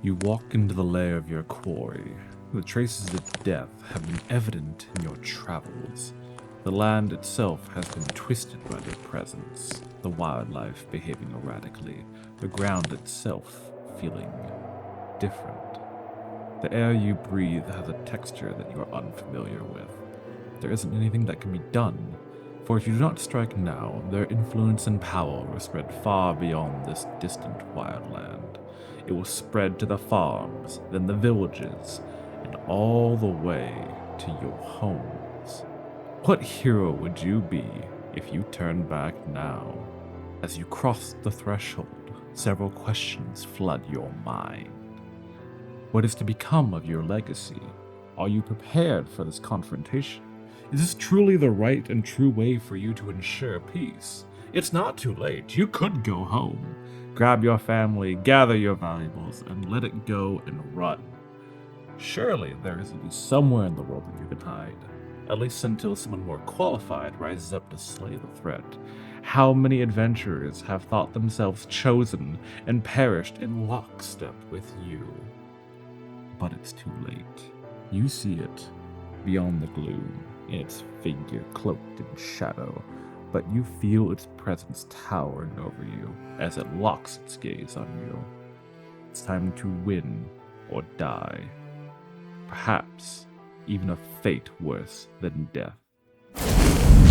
You walk into the lair of your quarry. The traces of death have been evident in your travels. The land itself has been twisted by their presence, the wildlife behaving erratically, the ground itself feeling different. The air you breathe has a texture that you are unfamiliar with. There isn't anything that can be done, for if you do not strike now, their influence and power will spread far beyond this distant wildland. It will spread to the farms, then the villages, and all the way to your homes. What hero would you be if you turned back now? As you cross the threshold, several questions flood your mind. What is to become of your legacy? Are you prepared for this confrontation? Is this truly the right and true way for you to ensure peace? It's not too late. You could go home. Grab your family, gather your valuables, and let it go and run. Surely there is at least somewhere in the world that you can hide. At least until someone more qualified rises up to slay the threat. How many adventurers have thought themselves chosen and perished in lockstep with you? But it's too late. You see it beyond the gloom, in its figure cloaked in shadow, but you feel its presence towering over you as it locks its gaze on you. It's time to win or die. Perhaps even a fate worse than death.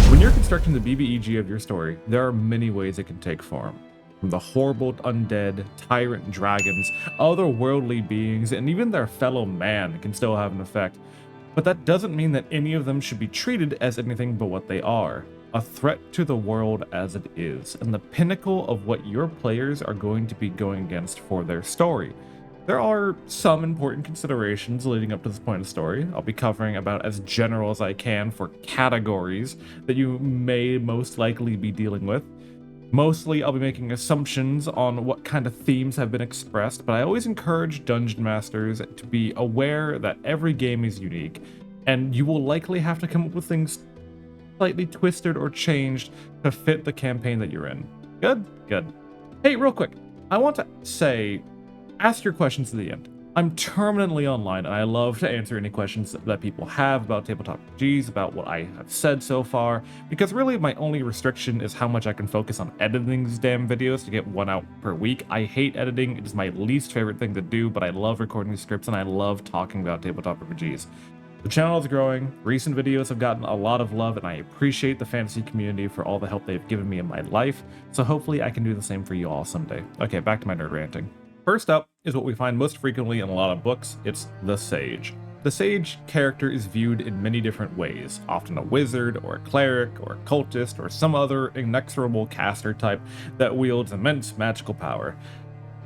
When you're constructing the BBEG of your story, there are many ways it can take form. From the horrible undead, tyrant dragons, otherworldly beings, and even their fellow man can still have an effect. But that doesn't mean that any of them should be treated as anything but what they are. A threat to the world as it is, and the pinnacle of what your players are going to be going against for their story. There are some important considerations leading up to this point of the story. I'll be covering about as general as I can for categories that you may most likely be dealing with. Mostly, I'll be making assumptions on what kind of themes have been expressed, but I always encourage dungeon masters to be aware that every game is unique, and you will likely have to come up with things slightly twisted or changed to fit the campaign that you're in. Good? Good. Hey, real quick, I want to say, ask your questions at the end. I'm terminally online, and I love to answer any questions that people have about tabletop RPGs, about what I have said so far, because really my only restriction is how much I can focus on editing these damn videos to get one out per week. I hate editing. It is my least favorite thing to do, but I love recording scripts, and I love talking about tabletop RPGs. The channel is growing. Recent videos have gotten a lot of love, and I appreciate the fantasy community for all the help they've given me in my life, so hopefully I can do the same for you all someday. Okay, back to my nerd ranting. First up is what we find most frequently in a lot of books. It's the Sage. The Sage character is viewed in many different ways, often a wizard, or a cleric, or a cultist, or some other inexorable caster type that wields immense magical power.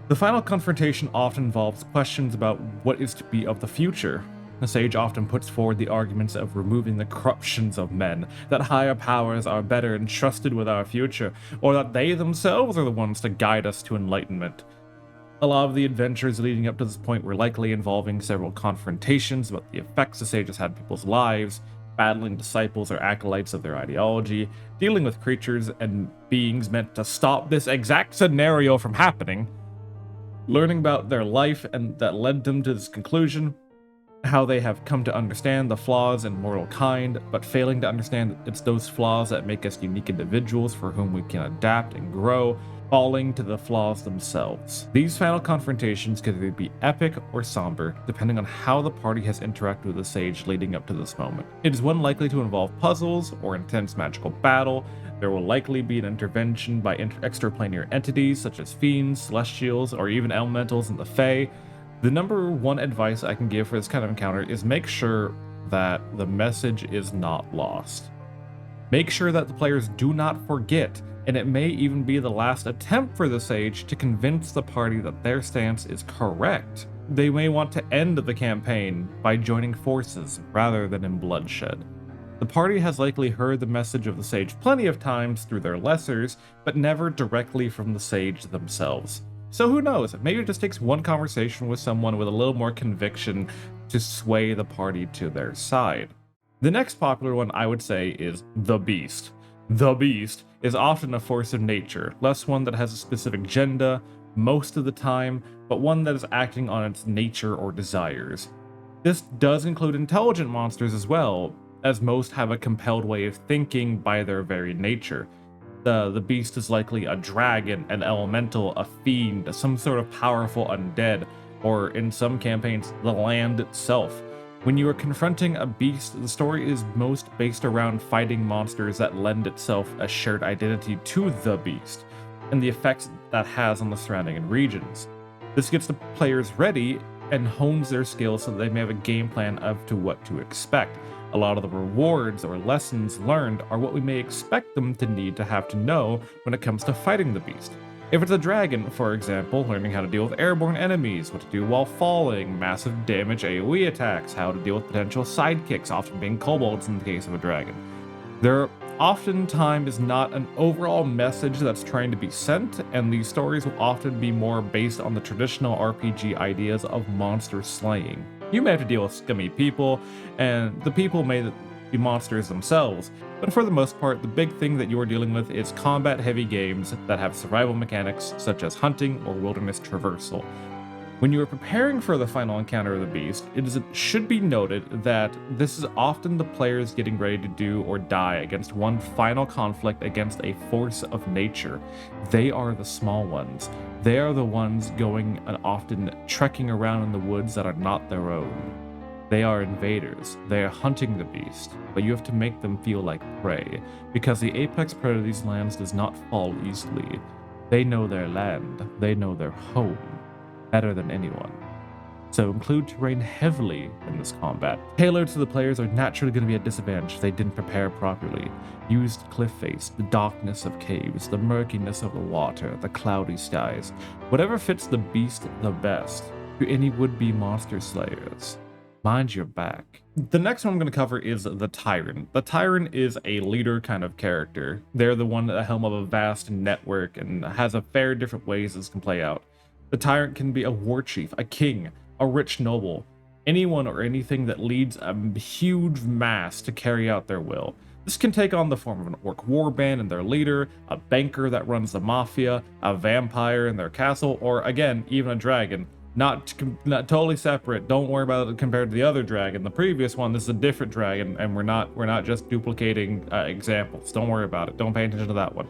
The final confrontation often involves questions about what is to be of the future. The Sage often puts forward the arguments of removing the corruptions of men, that higher powers are better entrusted with our future, or that they themselves are the ones to guide us to enlightenment. A lot of the adventures leading up to this point were likely involving several confrontations about the effects the sages had on people's lives, battling disciples or acolytes of their ideology, dealing with creatures and beings meant to stop this exact scenario from happening, learning about their life and that led them to this conclusion, how they have come to understand the flaws in mortal kind, but failing to understand that it's those flaws that make us unique individuals for whom we can adapt and grow, falling to the flaws themselves. These final confrontations could either be epic or somber, depending on how the party has interacted with the Sage leading up to this moment. It is one likely to involve puzzles or intense magical battle. There will likely be an intervention by extraplanar entities such as fiends, celestials, or even elementals in the Fae. The number one advice I can give for this kind of encounter is make sure that the message is not lost. Make sure that the players do not forget, and it may even be the last attempt for the Sage to convince the party that their stance is correct. They may want to end the campaign by joining forces rather than in bloodshed. The party has likely heard the message of the Sage plenty of times through their lessers, but never directly from the Sage themselves. So who knows, maybe it just takes one conversation with someone with a little more conviction to sway the party to their side. The next popular one I would say is the Beast. The Beast is often a force of nature, less one that has a specific agenda most of the time, but one that is acting on its nature or desires. This does include intelligent monsters as well, as most have a compelled way of thinking by their very nature. The beast is likely a dragon, an elemental, a fiend, some sort of powerful undead, or in some campaigns, the land itself. When you are confronting a beast, the story is most based around fighting monsters that lend itself a shared identity to the beast, and the effects that has on the surrounding regions. This gets the players ready and hones their skills so that they may have a game plan of to what to expect. A lot of the rewards or lessons learned are what we may expect them to need to have to know when it comes to fighting the beast. If it's a dragon, for example, learning how to deal with airborne enemies, what to do while falling, massive damage AoE attacks, how to deal with potential sidekicks, often being kobolds in the case of a dragon. There oftentimes is not an overall message that's trying to be sent, and these stories will often be more based on the traditional RPG ideas of monster slaying. You may have to deal with scummy people, and the people may be monsters themselves, but for the most part, the big thing that you are dealing with is combat-heavy games that have survival mechanics such as hunting or wilderness traversal. When you are preparing for the final encounter of the beast, it should be noted that this is often the players getting ready to do or die against one final conflict against a force of nature. They are the small ones. They are the ones going and often trekking around in the woods that are not their own. They are invaders. They are hunting the beast, but you have to make them feel like prey, because the apex predator of these lands does not fall easily. They know their land. They know their home better than anyone. So include terrain heavily in this combat. Payloads to the players are naturally going to be at disadvantage if they didn't prepare properly. Used cliff face, the darkness of caves, the murkiness of the water, the cloudy skies. Whatever fits the beast the best to any would-be monster slayers. Mind your back. The next one I'm going to cover is the Tyrant. The Tyrant is a leader kind of character. They're the one at the helm of a vast network and has a fair different ways this can play out. The Tyrant can be a war chief, a king, a rich noble, anyone or anything that leads a huge mass to carry out their will. This can take on the form of an orc warband and their leader, a banker that runs the mafia, a vampire in their castle, or again, even a dragon. Not totally separate. Don't worry about it compared to the other dragon. The previous one, this is a different dragon, and we're not just duplicating examples. Don't worry about it. Don't pay attention to that one.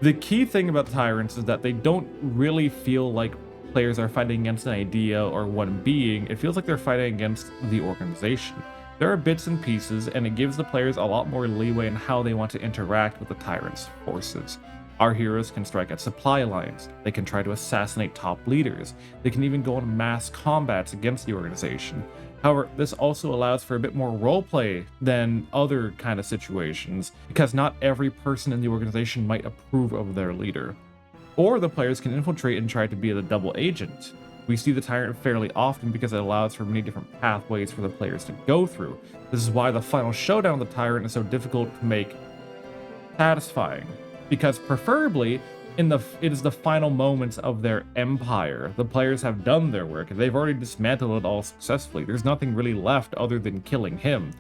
The key thing about tyrants is that they don't really feel like players are fighting against an idea or one being. It feels like they're fighting against the organization. There are bits and pieces, and it gives the players a lot more leeway in how they want to interact with the tyrant's forces. Our heroes can strike at supply lines, they can try to assassinate top leaders, they can even go on mass combats against the organization. However, this also allows for a bit more roleplay than other kind of situations, because not every person in the organization might approve of their leader. Or the players can infiltrate and try to be the double agent. We see the Tyrant fairly often because it allows for many different pathways for the players to go through. This is why the final showdown of the Tyrant is so difficult to make satisfying, because preferably it is the final moments of their empire. The players have done their work, and they've already dismantled it all successfully. There's nothing really left other than killing him,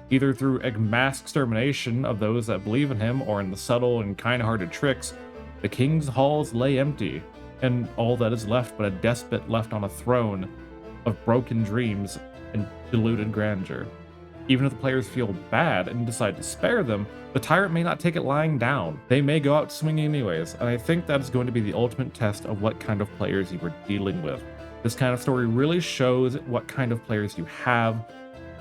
either through a mass extermination of those that believe in him, or in the subtle and kind-hearted tricks. The king's halls lay empty, and all that is left but a despot left on a throne of broken dreams and deluded grandeur. Even if the players feel bad and decide to spare them, the Tyrant may not take it lying down. They may go out swinging anyways, and I think that is going to be the ultimate test of what kind of players you are dealing with. This kind of story really shows what kind of players you have,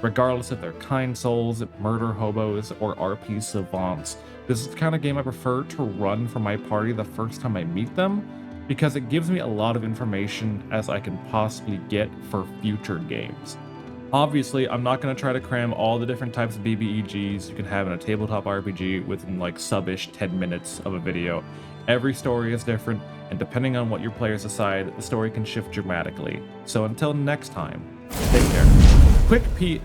regardless if they're kind souls, murder hobos, or RP savants. This is the kind of game I prefer to run for my party the first time I meet them, because it gives me a lot of information as I can possibly get for future games. Obviously, I'm not going to try to cram all the different types of BBEGs you can have in a tabletop RPG within like sub-ish 10 minutes of a video. Every story is different, and depending on what your players decide, the story can shift dramatically. So until next time, take care. Quick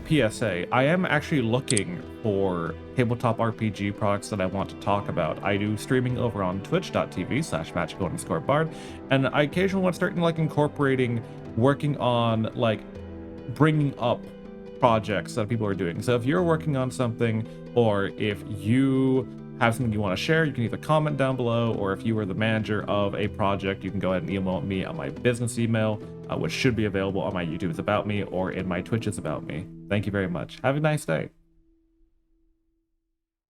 PSA, I am actually looking for tabletop RPG products that I want to talk about. I do streaming over on twitch.tv/magical_bard, and I occasionally want to start like incorporating working on like bringing up projects that people are doing. So if you're working on something, or if you have something you want to share, you can either comment down below, or if you are the manager of a project, you can go ahead and email me on my business email, which should be available on my YouTube's About Me or in my Twitch's About Me. Thank you very much. Have a nice day.